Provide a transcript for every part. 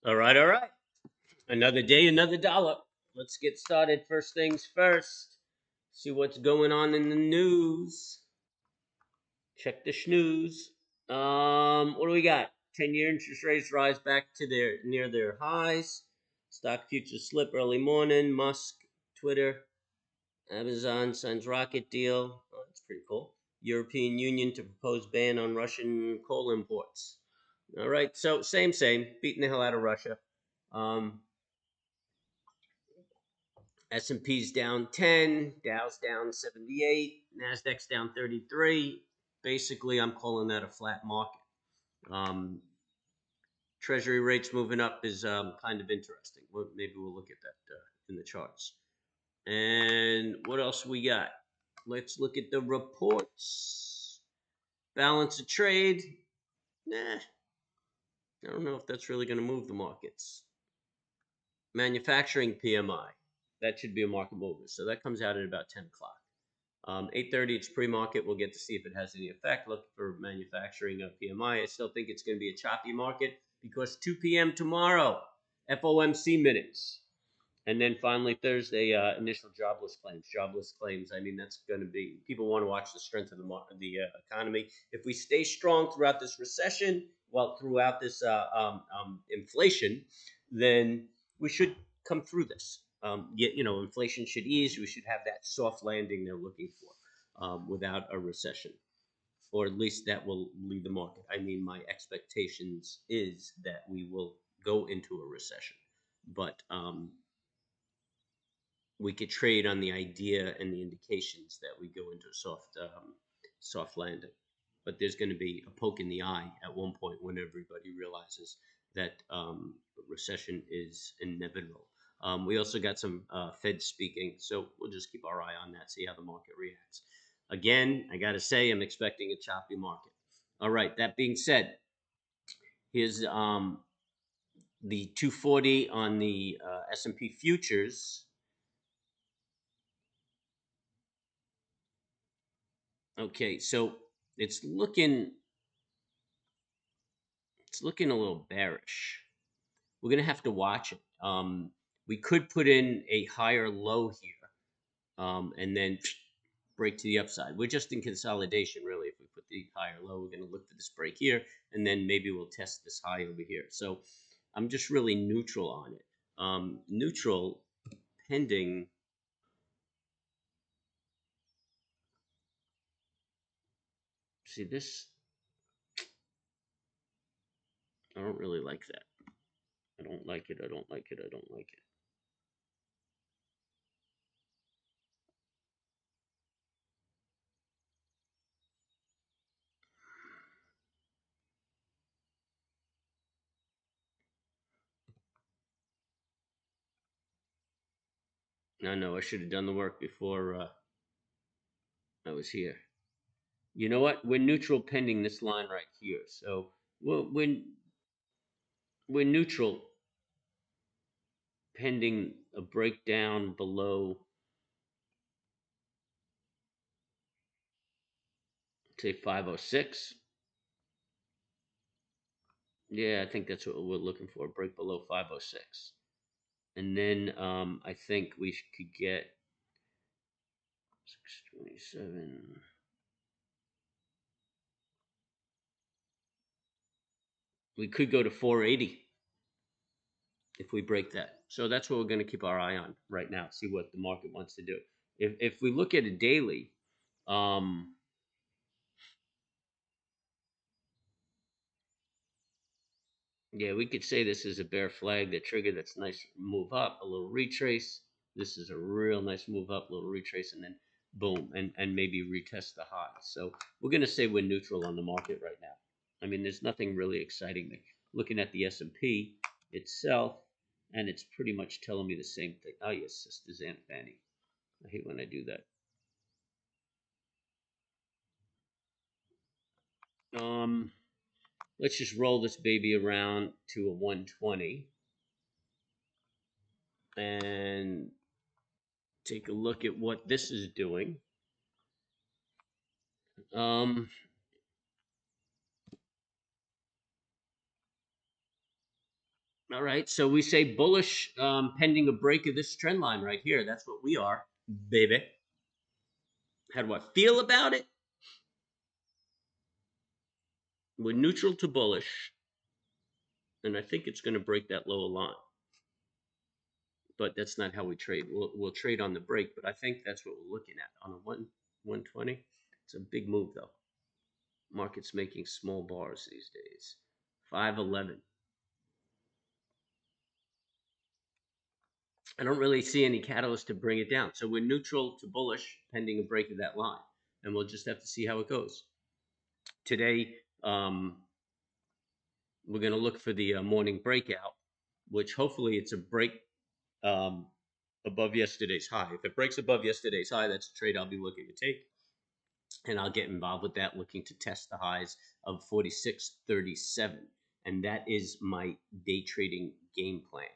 All right, all right. Another day, another dollar. Let's get started. First things first. See what's going on in the news. Check the snooze. What do we got? 10-year interest rates rise back to their near their highs. Stock futures slip early morning. Musk, Twitter, Amazon signs rocket deal. Oh, that's pretty cool. European Union to propose ban on Russian coal imports. All right, so same, beating the hell out of Russia. Um, S&P's down 10, Dow's down 78, Nasdaq's down 33. Basically, I'm calling that a flat market. Um, Treasury rates moving up is kind of interesting. Maybe we'll look at that in the charts. And what else we got? Let's look at the reports. Balance of trade. Nah, I don't know if that's really going to move the markets. Manufacturing PMI. That should be a market mover. So that comes out at about 10 o'clock. 8:30, it's pre-market. We'll get to see if it has any effect. Look for manufacturing of PMI. I still think it's going to be a choppy market because 2 p.m. tomorrow, FOMC minutes. And then finally Thursday, initial jobless claims. Jobless claims. I mean, that's going to be people want to watch the strength of the economy. If we stay strong throughout this recession, well, throughout this inflation, then we should come through this. Inflation should ease. We should have that soft landing they're looking for without a recession, or at least that will lead the market. I mean, my expectations is that we will go into a recession, but we could trade on the idea and the indications that we go into a soft landing. But there's going to be a poke in the eye at one point when everybody realizes that recession is inevitable. We also got some Fed speaking, so we'll just keep our eye on that, see how the market reacts. Again, I got to say, I'm expecting a choppy market. All right. That being said, here's the 240 on the S&P futures. Okay, so it's looking it's looking a little bearish. We're gonna have to watch it. We could put in a higher low here, and then break to the upside. We're just in consolidation, really. If we put the higher low, we're gonna look for this break here, and then maybe we'll test this high over here. So I'm just really neutral on it. Neutral pending. See this? I don't really like that. I don't like it. I don't like it. I don't like it. I know I should have done the work before I was here. You know what? We're neutral pending this line right here. So we're neutral pending a breakdown below, say 506. Yeah, I think that's what we're looking for. Break below 506. And then I think we could get 627. We could go to 480 if we break that. So that's what we're going to keep our eye on right now. See what the market wants to do. If we look at a daily, um, yeah, we could say this is a bear flag that triggered. That's nice move up, a little retrace. This is a real nice move up, a little retrace, and then boom, and maybe retest the high. So we're going to say we're neutral on the market right now. I mean, there's nothing really exciting. Looking at the S&P itself, and it's pretty much telling me the same thing. Oh yes, Sisters Aunt Fanny. I hate when I do that. Let's just roll this baby around to a 120 and take a look at what this is doing. Um, All right, so we say bullish pending a break of this trend line right here. That's what we are, baby. How do I feel about it? We're neutral to bullish, and I think it's going to break that lower line. But that's not how we trade. We'll trade on the break, but I think that's what we're looking at on a 120. It's a big move though. Market's making small bars these days. 511. I don't really see any catalyst to bring it down. So we're neutral to bullish pending a break of that line. And we'll just have to see how it goes. Today, we're going to look for the morning breakout, which hopefully it's a break um, above yesterday's high. If it breaks above yesterday's high, that's a trade I'll be looking to take. And I'll get involved with that, looking to test the highs of 46.37. And that is my day trading game plan.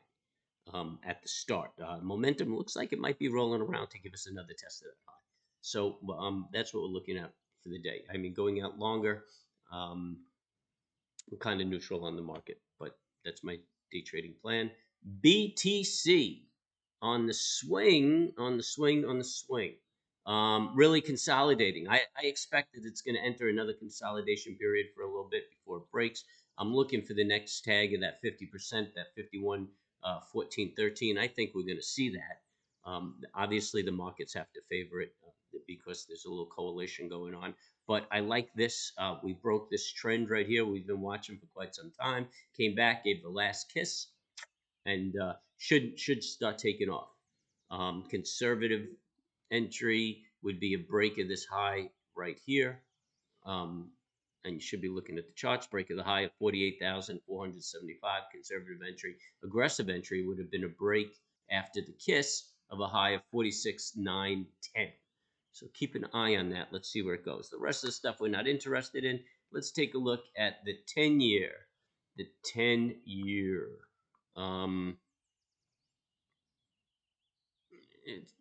At the start. Momentum looks like it might be rolling around to give us another test of that high. So that's what we're looking at for the day. I mean, going out longer, I'm kind of neutral on the market, but that's my day trading plan. BTC on the swing, on the swing, on the swing. Really consolidating. I expect that it's going to enter another consolidation period for a little bit before it breaks. I'm looking for the next tag of that 50%, that 51, 14, 13. I think we're going to see that. Obviously, the markets have to favor it because there's a little coalition going on. But I like this. We broke this trend right here. We've been watching for quite some time. Came back, gave the last kiss, and should start taking off. Conservative entry would be a break of this high right here. And you should be looking at the charts. Break of the high of 48,475. Conservative entry. Aggressive entry would have been a break after the kiss of a high of 46,910. So keep an eye on that. Let's see where it goes. The rest of the stuff we're not interested in. Let's take a look at the 10-year. The 10-year.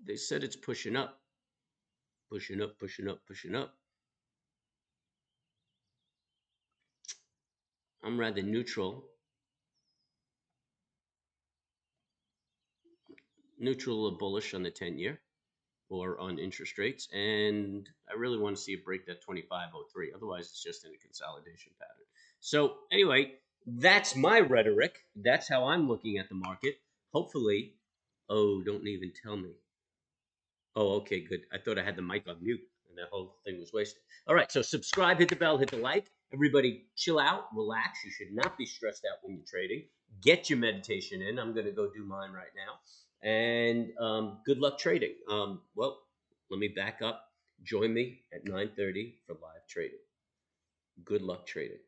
They said it's pushing up. Pushing up, pushing up, pushing up. I'm rather neutral. Neutral or bullish on the 10-year or on interest rates. And I really want to see it break that 25.03. Otherwise, it's just in a consolidation pattern. So anyway, that's my rhetoric. That's how I'm looking at the market. Hopefully, oh, don't even tell me. Oh, okay, good. I thought I had the mic on mute and that whole thing was wasted. All right, so subscribe, hit the bell, hit the like. Everybody chill out, relax. You should not be stressed out when you're trading. Get your meditation in. I'm going to go do mine right now. And good luck trading. Well, let me back up. Join me at 9:30 for live trading. Good luck trading.